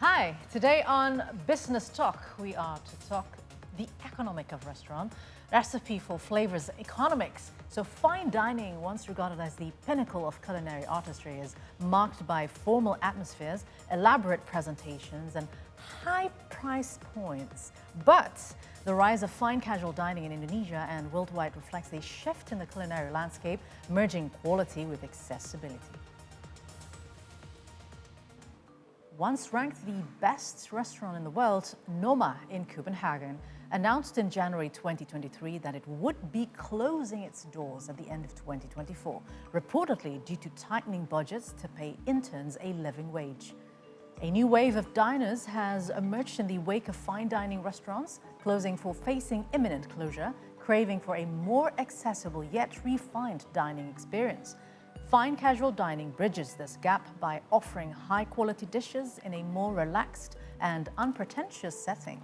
Hi, today on Business Talk, we are to talk the economic of restaurant, recipe for flavors economics. So fine dining, once regarded as the pinnacle of culinary artistry, is marked by formal atmospheres, elaborate presentations, and high price points. But the rise of fine casual dining in Indonesia and worldwide reflects a shift in the culinary landscape, merging quality with accessibility. Once ranked the best restaurant in the world, Noma in Copenhagen announced in January 2023 that it would be closing its doors at the end of 2024, reportedly due to tightening budgets to pay interns a living wage. A new wave of diners has emerged in the wake of fine dining restaurants closing for facing imminent closure, craving for a more accessible yet refined dining experience. Fine casual dining bridges this gap by offering high-quality dishes in a more relaxed and unpretentious setting.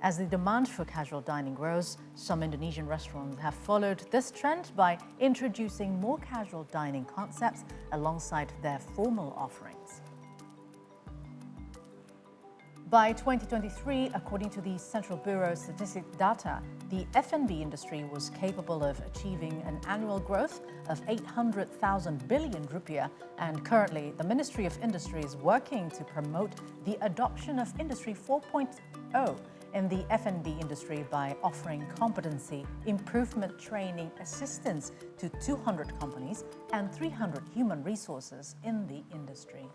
As the demand for casual dining grows, some Indonesian restaurants have followed this trend by introducing more casual dining concepts alongside their formal offerings. By 2023, according to the Central Bureau of Statistics data, the F&B industry was capable of achieving an annual growth of 800,000 billion rupiah, and currently the Ministry of Industry is working to promote the adoption of Industry 4.0 in the F&B industry by offering competency improvement training assistance to 200 companies and 300 human resources in the industry.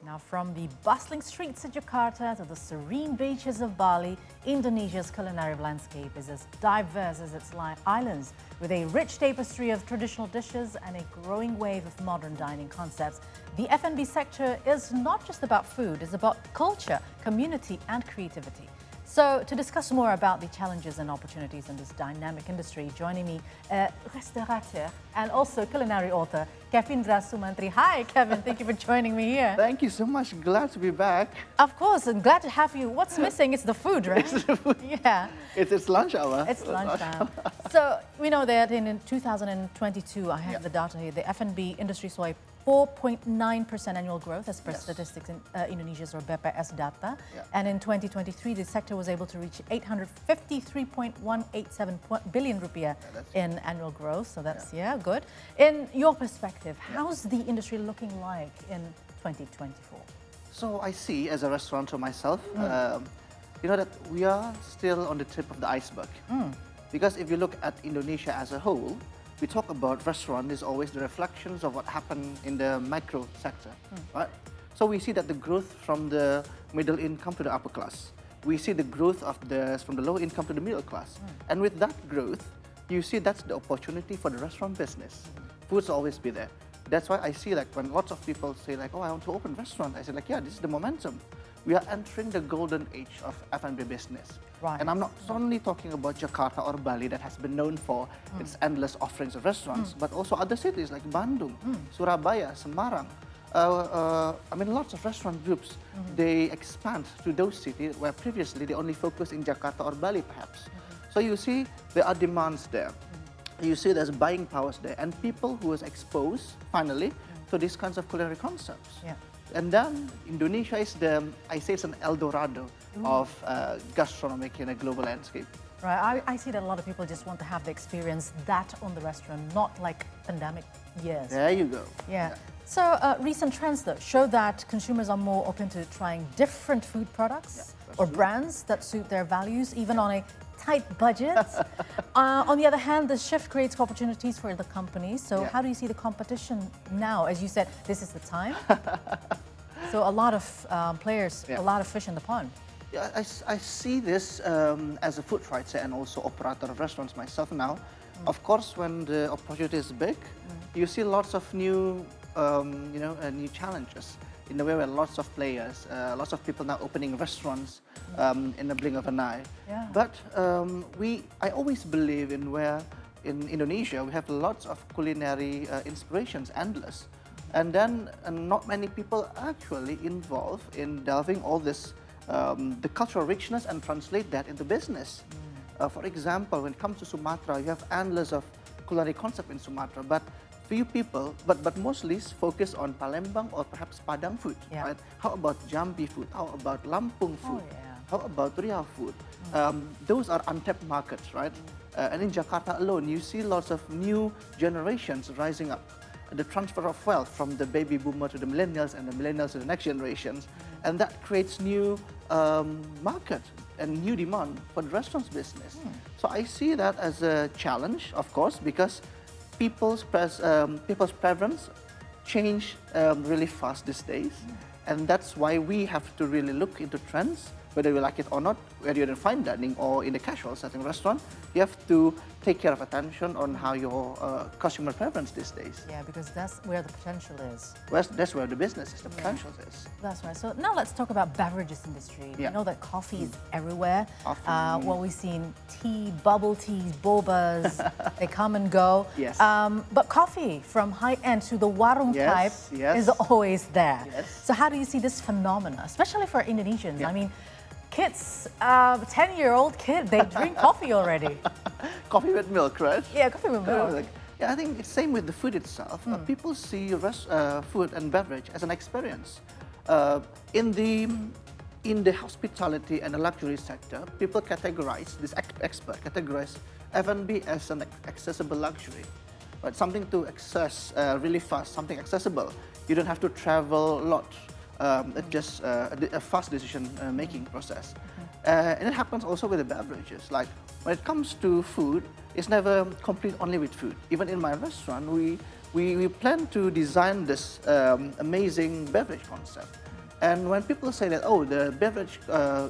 Now, from the bustling streets of Jakarta to the serene beaches of Bali, Indonesia's culinary landscape is as diverse as its islands, with a rich tapestry of traditional dishes and a growing wave of modern dining concepts. The F&B sector is not just about food, it's about culture, community, and creativity. So, to discuss more about the challenges and opportunities in this dynamic industry, joining me, Restaurateur and also culinary author, Kevindra Soemantri. Hi, Kevin. Thank you for joining me here. Thank you so much. Glad to be back. Of course, and glad to have you. What's missing? It's the food, right? It's the food. Yeah. It's lunch hour. It's lunchtime. So, we know that in 2022, I have the data here, the F&B industry saw a 4.9% annual growth as per statistics in Indonesia's or BPS data. Yeah. And in 2023, the sector was able to reach 853.187 billion rupiah in annual growth. So that's, good. In your perspective, how's the industry looking like in 2024? So I see, as a restaurateur myself, that we are still on the tip of the iceberg. Because if you look at Indonesia as a whole, we talk about restaurant is always the reflections of what happened in the micro sector, right? So we see that the growth from the middle income to the upper class. We see the growth of from the low income to the middle class. And with that growth, you see that's the opportunity for the restaurant business. Food's always be there. That's why I see when lots of people say oh, I want to open a restaurant. I say this is the momentum. We are entering the golden age of F&B business. Right. And I'm not only talking about Jakarta or Bali that has been known for its endless offerings of restaurants, but also other cities like Bandung, Surabaya, Semarang. Lots of restaurant groups, they expand to those cities where previously they only focused in Jakarta or Bali perhaps. So you see there are demands there. You see there's buying powers there and people who is exposed finally to these kinds of culinary concepts. Yeah. And then Indonesia is it's an El Dorado of gastronomic in a global landscape. Right, I see that a lot of people just want to have the experience that on the restaurant, not like pandemic years. There you go. Yeah. So recent trends though show that consumers are more open to trying different food products or brands that suit their values, even on a tight budget. On the other hand, the shift creates opportunities for the companies. So how do you see the competition now? As you said, this is the time. So a lot of players, a lot of fish in the pond. Yeah, I see this as a food writer and also operator of restaurants myself now. Of course, when the opportunity is big, you see lots of new, new challenges. In the way where lots of players, lots of people now opening restaurants in the blink of an eye. Yeah. But I always believe in Indonesia we have lots of culinary inspirations, endless, and then not many people actually involved in delving all this, the cultural richness and translate that into business. For example, when it comes to Sumatra, you have endless of culinary concept in Sumatra, but few people, but mostly focus on Palembang or perhaps Padang food, right? How about Jambi food? How about Lampung food? How about Riau food? Those are untapped markets, right? And in Jakarta alone, you see lots of new generations rising up. The transfer of wealth from the baby boomer to the millennials and the millennials to the next generations. And that creates new market and new demand for the restaurants business. So I see that as a challenge, of course, because people's preference change really fast these days. And that's why we have to really look into trends, whether you like it or not, whether you're in fine dining or in a casual setting restaurant, you have to take care of attention on how your customer preference these days. Yeah, because that's where the potential is. That's where the business is, the potential is. That's right. So now let's talk about beverages industry. Yeah. We know that coffee is everywhere. Coffee. Well, we've seen tea, bubble teas, bobas, they come and go. Yes. But coffee from high end to the warung type is always there. Yes. So how do you see this phenomena, especially for Indonesians? I mean, kids, 10-year-old kid, they drink coffee already. Coffee with milk, right? Yeah, coffee with milk. Yeah, I think it's same with the food itself. People see food and beverage as an experience. In the hospitality and the luxury sector, people categorize, this expert categorize F&B as an accessible luxury. But something to access really fast, something accessible. You don't have to travel a lot. It's just a fast decision-making process. And it happens also with the beverages. Like when it comes to food, it's never complete only with food. Even in my restaurant, we plan to design this amazing beverage concept. And when people say that, oh, the beverage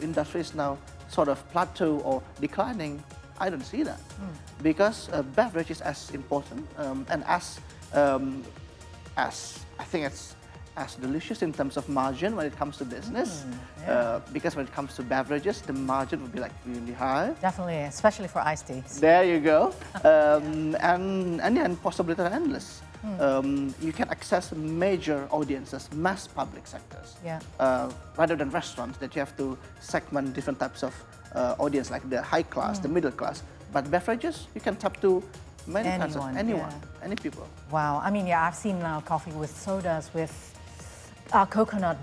industry is now sort of plateau or declining, I don't see that. Because beverage is as important and as I think it's as delicious in terms of margin when it comes to business. Because when it comes to beverages, the margin would be like really high. Definitely, especially for iced teas. There you go. And possibilities are endless. You can access major audiences, mass public sectors, rather than restaurants that you have to segment different types of audience, like the high class, the middle class. But beverages, you can tap to many kinds of anyone, any people. Wow, I mean, I've seen coffee with sodas, with coconut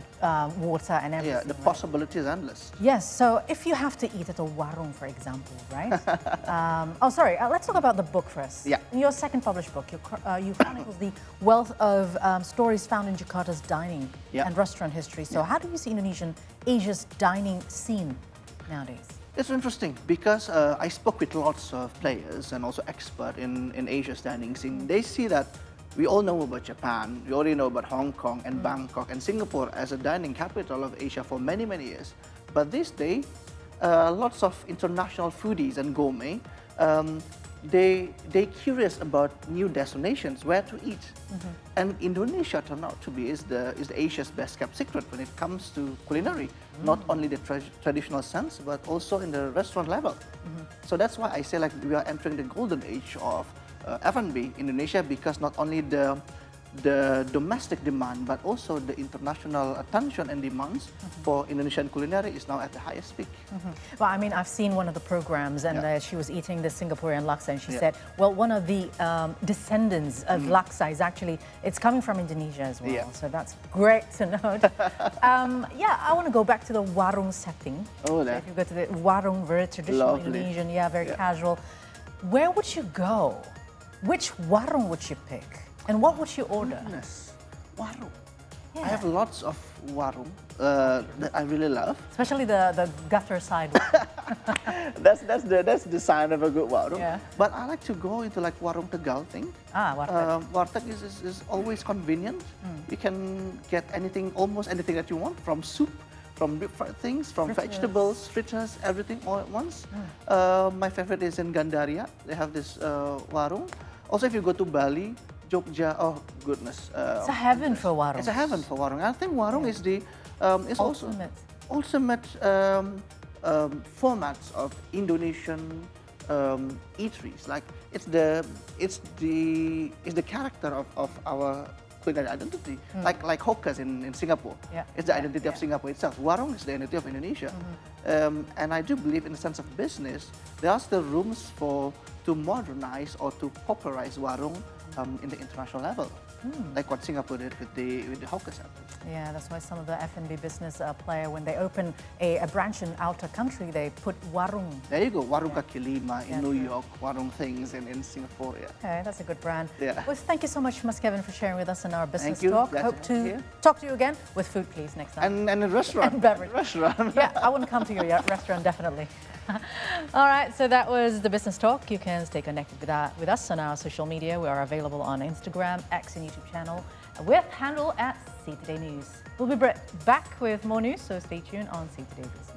water and everything. Yeah, the possibility is endless. Yes, so if you have to eat at a warung, for example, right? Let's talk about the book first. Yeah. In your second published book, you chronicles the wealth of stories found in Jakarta's dining and restaurant history. So how do you see Asia's dining scene nowadays? It's interesting because I spoke with lots of players and also experts in Asia's dining scene. They see that we all know about Japan, we already know about Hong Kong and Bangkok and Singapore as a dining capital of Asia for many, many years. But these days, lots of international foodies and gourmet, they're curious about new destinations, where to eat. And Indonesia turned out to be is the Asia's best kept secret when it comes to culinary, not only the traditional sense, but also in the restaurant level. So that's why I say like we are entering the golden age of F&B Indonesia, because not only the domestic demand, but also the international attention and demands for Indonesian culinary is now at the highest peak. Well, I mean, I've seen one of the programs, and she was eating the Singaporean laksa, and she said, well, one of the descendants of laksa is actually, it's coming from Indonesia as well. So that's great to note. I want to go back to the warung setting. Oh, so if you go to the warung, very traditional Indonesian, very casual. Where would you go? Which warung would you pick? And what would you order? Goodness. Warung. I have lots of warung that I really love. Especially the gutter side one. that's the sign of a good warung. But I like to go into like warung Tegal thing. Warteg. Warteg is always convenient. You can get anything, almost anything that you want, from soup, from deep fried things, from vegetables, fritters, everything all at once. My favorite is in Gandaria. They have this warung. Also, if you go to Bali, Jogja, oh goodness. It's a heaven for warung. It's a heaven for warung. I think warung is the ultimate formats of Indonesian eateries. Like it's the character of our culinary identity. Like hawkers in Singapore. Yeah. It's the identity of Singapore itself. Warung is the identity of Indonesia. And I do believe in the sense of business, there are still rooms to modernize or to popularize warung in the international level. Like what Singapore did with the hawker centers. Yeah, that's why some of the F&B business player, when they open a branch in outer country, they put warung. There you go, warung kaki lima in New York, warung things in Singapore. Yeah. Okay, that's a good brand. Yeah. Well, thank you so much, Mas Kevin, for sharing with us in our business Thank you. talk. Glad Hope to be to here. talk to you again with food, please, next time. And a restaurant. And beverage. Restaurant. Yeah, I want to come to your restaurant, definitely. All right, so that was the business talk. You can stay connected with us on our social media. We are available on Instagram, X, and YouTube channel with handle at See Today News. We'll be back with more news, so stay tuned on See Today Business.